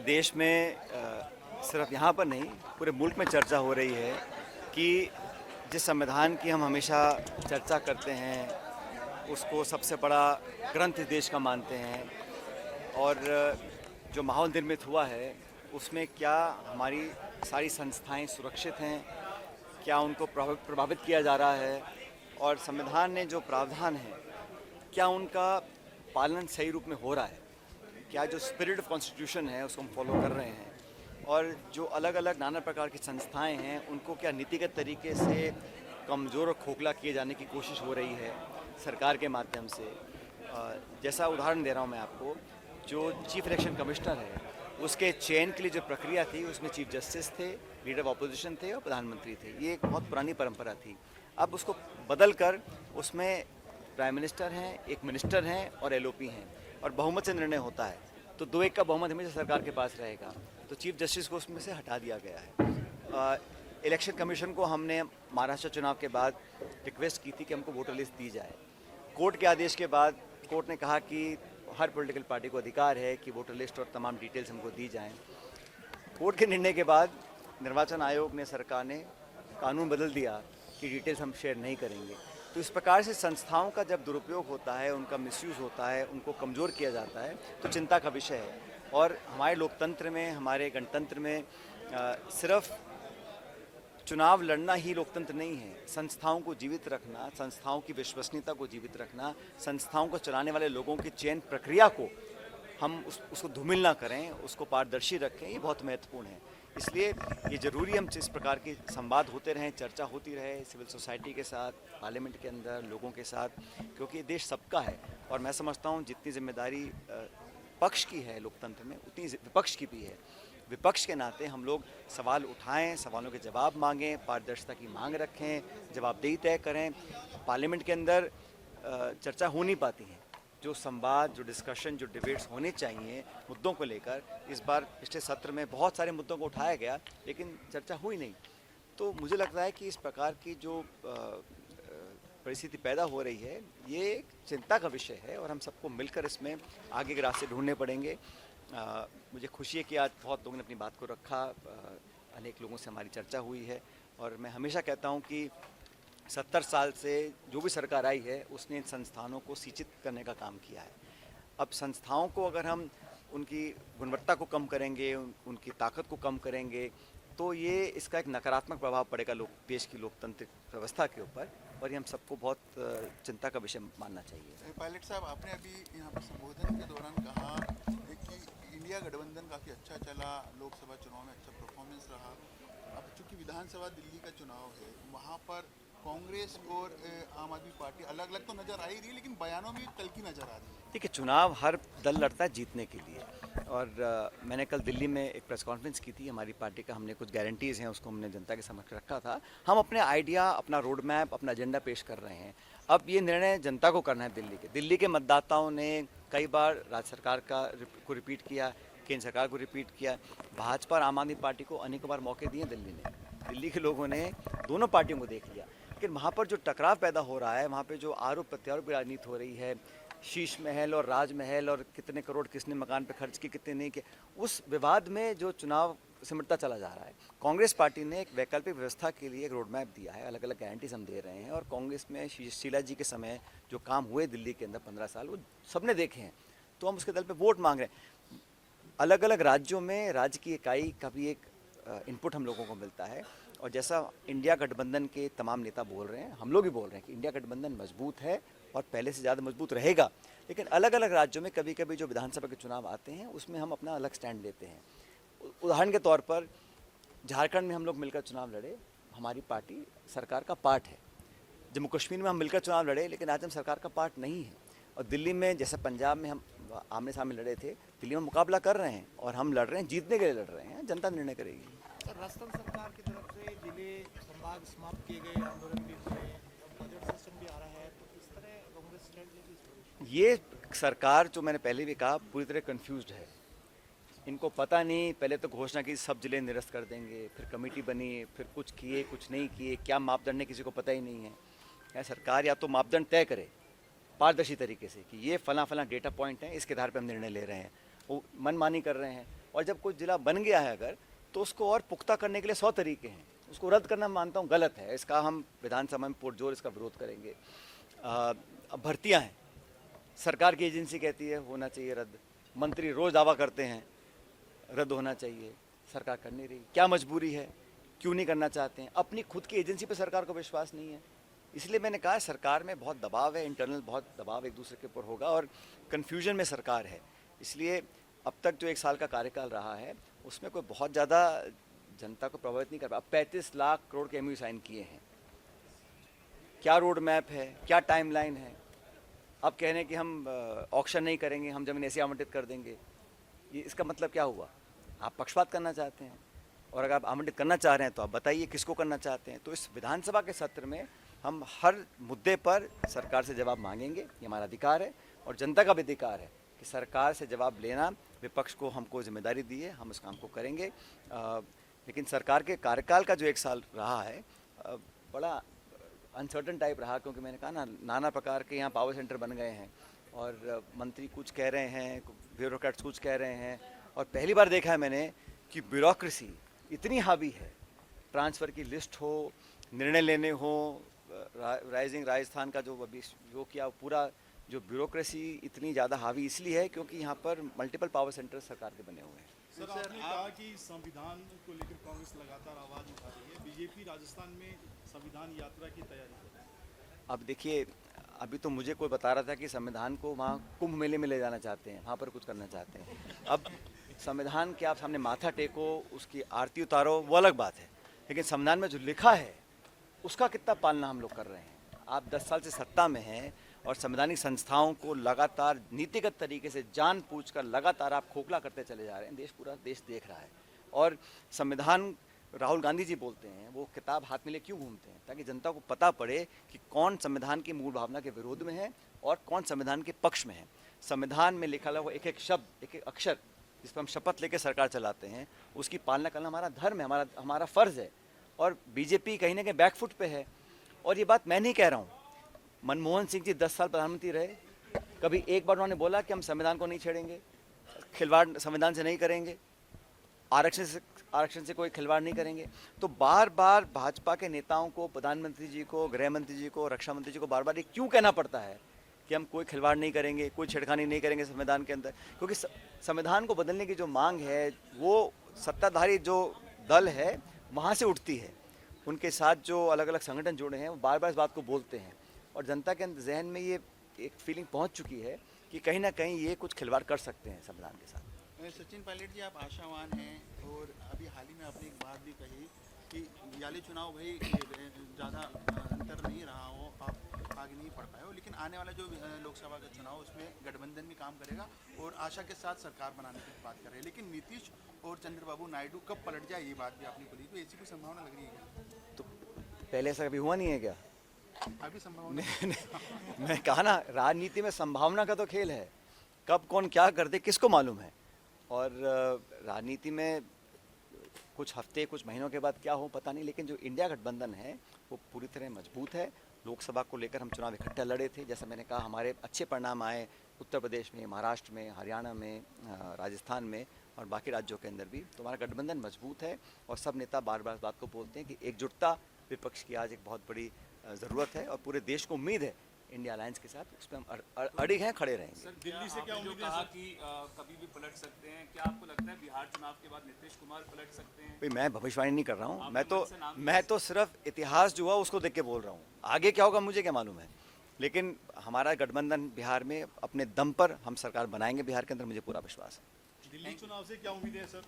देश में सिर्फ यहाँ पर नहीं, पूरे मुल्क में चर्चा हो रही है कि जिस संविधान की हम हमेशा चर्चा करते हैं, उसको सबसे बड़ा ग्रंथ देश का मानते हैं, और जो माहौल निर्मित हुआ है उसमें क्या हमारी सारी संस्थाएं सुरक्षित हैं, क्या उनको प्रभावित किया जा रहा है, और संविधान ने जो प्रावधान है क्या उनका पालन सही रूप में हो रहा है, क्या जो स्पिरिट ऑफ कॉन्स्टिट्यूशन है उसको हम फॉलो कर रहे हैं, और जो अलग अलग नाना प्रकार की संस्थाएं हैं उनको क्या नीतिगत तरीके से कमज़ोर और खोखला किए जाने की कोशिश हो रही है सरकार के माध्यम से। जैसा उदाहरण दे रहा हूं मैं आपको, जो चीफ इलेक्शन कमिश्नर है उसके चयन के लिए जो प्रक्रिया थी उसमें चीफ जस्टिस थे, लीडर ऑफ अपोजिशन थे और प्रधानमंत्री थे। ये एक बहुत पुरानी परंपरा थी। अब उसको बदल कर उसमें प्राइम मिनिस्टर हैं, एक मिनिस्टर हैं और एलओपी हैं, और बहुमत से निर्णय होता है। तो 2-1 का बहुमत हमेशा सरकार के पास रहेगा। तो चीफ जस्टिस को उसमें से हटा दिया गया है। इलेक्शन कमीशन को हमने महाराष्ट्र चुनाव के बाद रिक्वेस्ट की थी कि हमको वोटर लिस्ट दी जाए। कोर्ट के आदेश के बाद कोर्ट ने कहा कि हर पॉलिटिकल पार्टी को अधिकार है कि वोटर लिस्ट और तमाम डिटेल्स हमको दी जाएं। कोर्ट के निर्णय के बाद निर्वाचन आयोग ने, सरकार ने कानून बदल दिया कि डिटेल्स हम शेयर नहीं करेंगे। तो इस प्रकार से संस्थाओं का जब दुरुपयोग होता है, उनका मिसयूज़ होता है, उनको कमज़ोर किया जाता है, तो चिंता का विषय है। और हमारे लोकतंत्र में, हमारे गणतंत्र में सिर्फ चुनाव लड़ना ही लोकतंत्र नहीं है। संस्थाओं को जीवित रखना, संस्थाओं की विश्वसनीयता को जीवित रखना, संस्थाओं को चलाने वाले लोगों की चयन प्रक्रिया को हम उसको धूमिल ना करें, उसको पारदर्शी रखें, ये बहुत महत्वपूर्ण है। इसलिए ये ज़रूरी हम इस प्रकार के संवाद होते रहें, चर्चा होती रहे सिविल सोसाइटी के साथ, पार्लियामेंट के अंदर लोगों के साथ, क्योंकि ये देश सबका है। और मैं समझता हूँ जितनी जिम्मेदारी पक्ष की है लोकतंत्र में, उतनी विपक्ष की भी है। विपक्ष के नाते हम लोग सवाल उठाएं, सवालों के जवाब मांगें, पारदर्शिता की मांग रखें, जवाबदेही तय करें। पार्लियामेंट के अंदर चर्चा हो नहीं पाती है। जो संवाद, जो डिस्कशन, जो डिबेट्स होने चाहिए मुद्दों को लेकर, इस बार पिछले सत्र में बहुत सारे मुद्दों को उठाया गया लेकिन चर्चा हुई नहीं। तो मुझे लगता है कि इस प्रकार की जो परिस्थिति पैदा हो रही है, ये एक चिंता का विषय है और हम सबको मिलकर इसमें आगे के रास्ते ढूंढने पड़ेंगे। मुझे खुशी है कि आज बहुत लोगों ने अपनी बात को रखा, अनेक लोगों से हमारी चर्चा हुई है, और मैं हमेशा कहता हूँ कि 70 साल से जो भी सरकार आई है उसने इन संस्थानों को सिंचित करने का काम किया है। अब संस्थाओं को अगर हम उनकी गुणवत्ता को कम करेंगे, उनकी ताकत को कम करेंगे, तो ये इसका एक नकारात्मक प्रभाव पड़ेगा देश की लोकतांत्रिक व्यवस्था के ऊपर, और ये हम सबको बहुत चिंता का विषय मानना चाहिए। पायलट साहब, आपने अभी यहाँ पर संबोधन के दौरान कहा कि इंडिया गठबंधन काफ़ी अच्छा चला, लोकसभा चुनाव में अच्छा परफॉर्मेंस रहा। अब चूँकि विधानसभा दिल्ली का चुनाव है, वहाँ पर कांग्रेस और आम आदमी पार्टी अलग अलग तो नज़र आ ही रही है, लेकिन बयानों में तल्खी नज़र आ रही है। देखिए, चुनाव हर दल लड़ता है जीतने के लिए, और मैंने कल दिल्ली में एक प्रेस कॉन्फ्रेंस की थी। हमारी पार्टी का हमने कुछ गारंटीज़ हैं, उसको हमने जनता के समक्ष रखा था। हम अपने आइडिया, अपना रोड मैप, अपना एजेंडा पेश कर रहे हैं। अब ये निर्णय जनता को करना है। दिल्ली के मतदाताओं ने कई बार राज्य सरकार को रिपीट किया, केंद्र सरकार को रिपीट किया। भाजपा और आम आदमी पार्टी को अनेकों बार मौके दिए दिल्ली ने। दिल्ली के लोगों ने दोनों पार्टियों को देख लिया, लेकिन वहाँ पर जो टकराव पैदा हो रहा है, वहाँ पे जो आरोप प्रत्यारोप की राजनीति हो रही है, शीश महल और राजमहल, और कितने करोड़ किसने मकान पे खर्च किए, कितने नहीं किए, उस विवाद में जो चुनाव सिमटता चला जा रहा है। कांग्रेस पार्टी ने एक वैकल्पिक व्यवस्था के लिए एक रोड मैप दिया है, अलग अलग गारंटीज हम दे रहे हैं, और कांग्रेस में शीला जी के समय जो काम हुए दिल्ली के अंदर 15 साल, वो सबने देखे हैं। तो हम उसके दल पर वोट मांग रहे हैं। अलग अलग राज्यों में राज्य की इकाई का भी एक इनपुट हम लोगों को मिलता है, और जैसा इंडिया गठबंधन के तमाम नेता बोल रहे हैं, हम लोग भी बोल रहे हैं कि इंडिया गठबंधन मजबूत है और पहले से ज़्यादा मजबूत रहेगा। लेकिन अलग अलग राज्यों में कभी कभी जो विधानसभा के चुनाव आते हैं उसमें हम अपना अलग स्टैंड लेते हैं। उदाहरण के तौर पर झारखंड में हम लोग मिलकर चुनाव लड़े, हमारी पार्टी सरकार का पार्ट है। जम्मू कश्मीर में हम मिलकर चुनाव लड़े, लेकिन आज हम सरकार का पार्ट नहीं है। और दिल्ली में, जैसे पंजाब में हम आमने सामने लड़े थे, दिल्ली में मुकाबला कर रहे हैं, और हम लड़ रहे हैं, जीतने के लिए लड़ रहे हैं। जनता निर्णय करेगी। सर, राजस्थान सरकार की तरफ से जिले संभाग समाप्त किए गए, आंदोलन भी हुए, बजट सेशन भी आ रहा है, तो इस तरह कांग्रेस स्टैंड लेगी। ये सरकार, जो मैंने पहले भी कहा, पूरी तरह कंफ्यूज्ड है। इनको पता नहीं, पहले तो घोषणा की सब जिले निरस्त कर देंगे, फिर कमेटी बनी, फिर कुछ किए कुछ नहीं किए, क्या मापदंड है किसी को पता ही नहीं है। या सरकार या तो मापदंड तय करे पारदर्शी तरीके से कि ये फला फला डेटा पॉइंट है, इसके आधार पर हम निर्णय ले रहे हैं। वो मनमानी कर रहे हैं। और जब कोई जिला बन गया है अगर, तो उसको और पुख्ता करने के लिए 100 तरीके हैं। उसको रद्द करना मानता हूँ गलत है, इसका हम विधानसभा में पुरजोर इसका विरोध करेंगे। अब भर्तियाँ हैं, सरकार की एजेंसी कहती है होना चाहिए रद्द, मंत्री रोज़ दावा करते हैं रद्द होना चाहिए, सरकार कर नहीं रही। क्या मजबूरी है, क्यों नहीं करना चाहते हैं? अपनी खुद की एजेंसी पर सरकार को विश्वास नहीं है। इसलिए मैंने कहा सरकार में बहुत दबाव है, इंटरनल बहुत दबाव एक दूसरे के ऊपर होगा और कन्फ्यूजन में सरकार है। इसलिए अब तक जो 1 साल का कार्यकाल रहा है उसमें कोई बहुत ज़्यादा जनता को प्रभावित नहीं कर पाया। 35 लाख करोड़ के MOU साइन किए हैं, क्या रोड मैप है, क्या टाइमलाइन है? अब कह रहे हैं कि हम ऑक्शन नहीं करेंगे, हम ज़मीन ऐसे आवंटित कर देंगे। ये इसका मतलब क्या हुआ? आप पक्षपात करना चाहते हैं, और अगर आप आवंटित करना चाह रहे हैं तो आप बताइए किसको करना चाहते हैं। तो इस विधानसभा के सत्र में हम हर मुद्दे पर सरकार से जवाब मांगेंगे, ये हमारा अधिकार है और जनता का भी अधिकार है कि सरकार से जवाब लेना। विपक्ष को हमको जिम्मेदारी दी है, हम इस काम को करेंगे। लेकिन सरकार के कार्यकाल का जो 1 साल रहा है बड़ा अनसर्टन टाइप रहा, क्योंकि मैंने कहा ना नाना प्रकार के यहाँ पावर सेंटर बन गए हैं और मंत्री कुछ कह रहे हैं, ब्यूरोक्रेट्स कुछ कह रहे हैं। और पहली बार देखा है मैंने कि ब्यूरोक्रेसी इतनी हावी है, ट्रांसफ़र की लिस्ट हो, निर्णय लेने हो, राइजिंग राजस्थान का जो अभी जो किया पूरा जो ब्यूरोक्रेसी इतनी ज़्यादा हावी इसलिए है क्योंकि यहाँ पर मल्टीपल पावर सेंटर सरकार के बने हुए हैं। सर आपने कहा कि संविधान को लेकर कांग्रेस लगातार आवाज़ उठा रही है, बीजेपी राजस्थान में संविधान यात्रा की तैयारी कर रही है। अब देखिए, अभी तो मुझे कोई बता रहा था कि संविधान को वहाँ कुंभ मेले में ले जाना चाहते हैं, वहाँ पर कुछ करना चाहते हैं। अब संविधान के आप सामने माथा टेको, उसकी आरती उतारो, वो अलग बात है, लेकिन संविधान में जो लिखा है उसका कितना पालना हम लोग कर रहे हैं। आप 10 साल से सत्ता में हैं और संवैधानिक संस्थाओं को लगातार नीतिगत तरीके से जानबूझकर लगातार आप खोखला करते चले जा रहे हैं। पूरा देश देख रहा है। और संविधान राहुल गांधी जी बोलते हैं, वो किताब हाथ में ले क्यों घूमते हैं? ताकि जनता को पता पड़े कि कौन संविधान की मूल भावना के विरोध में है और कौन संविधान के पक्ष में है। संविधान में लिखा हुआ एक एक शब्द, एक एक अक्षर जिस पर हम शपथ लेकर सरकार चलाते हैं, उसकी पालना करना हमारा धर्म है, हमारा फ़र्ज़ है। और बीजेपी कहीं ना कहीं बैकफुट पे है। और ये बात मैं नहीं कह रहा हूँ, मनमोहन सिंह जी 10 साल प्रधानमंत्री रहे, कभी एक बार उन्होंने बोला कि हम संविधान को नहीं छेड़ेंगे, खिलवाड़ संविधान से नहीं करेंगे, आरक्षण से कोई खिलवाड़ नहीं करेंगे। तो बार बार भाजपा के नेताओं को, प्रधानमंत्री जी को, गृह मंत्री जी को, रक्षा मंत्री जी को बार बार ये क्यों कहना पड़ता है कि हम कोई खिलवाड़ नहीं करेंगे, कोई छेड़खानी नहीं करेंगे संविधान के अंदर? क्योंकि संविधान को बदलने की जो मांग है वो सत्ताधारी जो दल है वहाँ से उठती है। उनके साथ जो अलग अलग संगठन जुड़े हैं वो बार बार इस बात को बोलते हैं और जनता के जहन में ये एक फीलिंग पहुँच चुकी है कि कहीं ना कहीं ये कुछ खिलवाड़ कर सकते हैं संविधान के साथ। सचिन पायलट जी, आप आशावान हैं और अभी हाल ही में आपने एक बात भी कही कि याले चुनाव भाई ज़्यादा अंतर नहीं रहा हो, आप आगे नहीं पढ़ पाए हो, लेकिन आने वाला जो लोकसभा का चुनाव उसमें गठबंधन भी काम करेगा और आशा के साथ सरकार बनाने की बात कर रहे हैं। लेकिन नीतीश और चंद्रबाबू नायडू कब पलट जाए ये बात भी आपने बोली, तो ऐसी कोई संभावना लग रही है क्या? तो पहले ऐसा कभी हुआ नहीं है क्या? अभी संभावना मैं कहा ना, राजनीति में संभावना का तो खेल है, कब कौन क्या कर दे किसको मालूम है। और राजनीति में कुछ हफ्ते कुछ महीनों के बाद क्या हो पता नहीं, लेकिन जो इंडिया गठबंधन है वो पूरी तरह मजबूत है। लोकसभा को लेकर हम चुनाव इकट्ठा लड़े थे, जैसा मैंने कहा हमारे अच्छे परिणाम आए उत्तर प्रदेश में, महाराष्ट्र में, हरियाणा में, राजस्थान में और बाकी राज्यों के अंदर भी। तो हमारा गठबंधन मजबूत है और सब नेता बार बार बात को बोलते हैं कि एकजुटता विपक्ष की आज एक बहुत बड़ी ज़रूरत है और पूरे देश को उम्मीद है इंडिया अलायंस के साथ, उस पर हम अड़िग हैं, खड़े रहेंगे। सर दिल्ली से क्या उम्मीद है? कहा कि कभी भी पलट सकते हैं, क्या आपको लगता है बिहार चुनाव के बाद नीतीश कुमार पलट सकते हैं? भाई मैं भविष्यवाणी नहीं कर रहा हूँ, मैं तो सिर्फ इतिहास जो हुआ उसको देख के बोल रहा हूँ। आगे क्या होगा मुझे क्या मालूम है, लेकिन हमारा गठबंधन बिहार में अपने दम पर हम सरकार बनाएंगे बिहार के अंदर, मुझे पूरा विश्वास है। दिल्ली चुनाव से क्या उम्मीद है सर?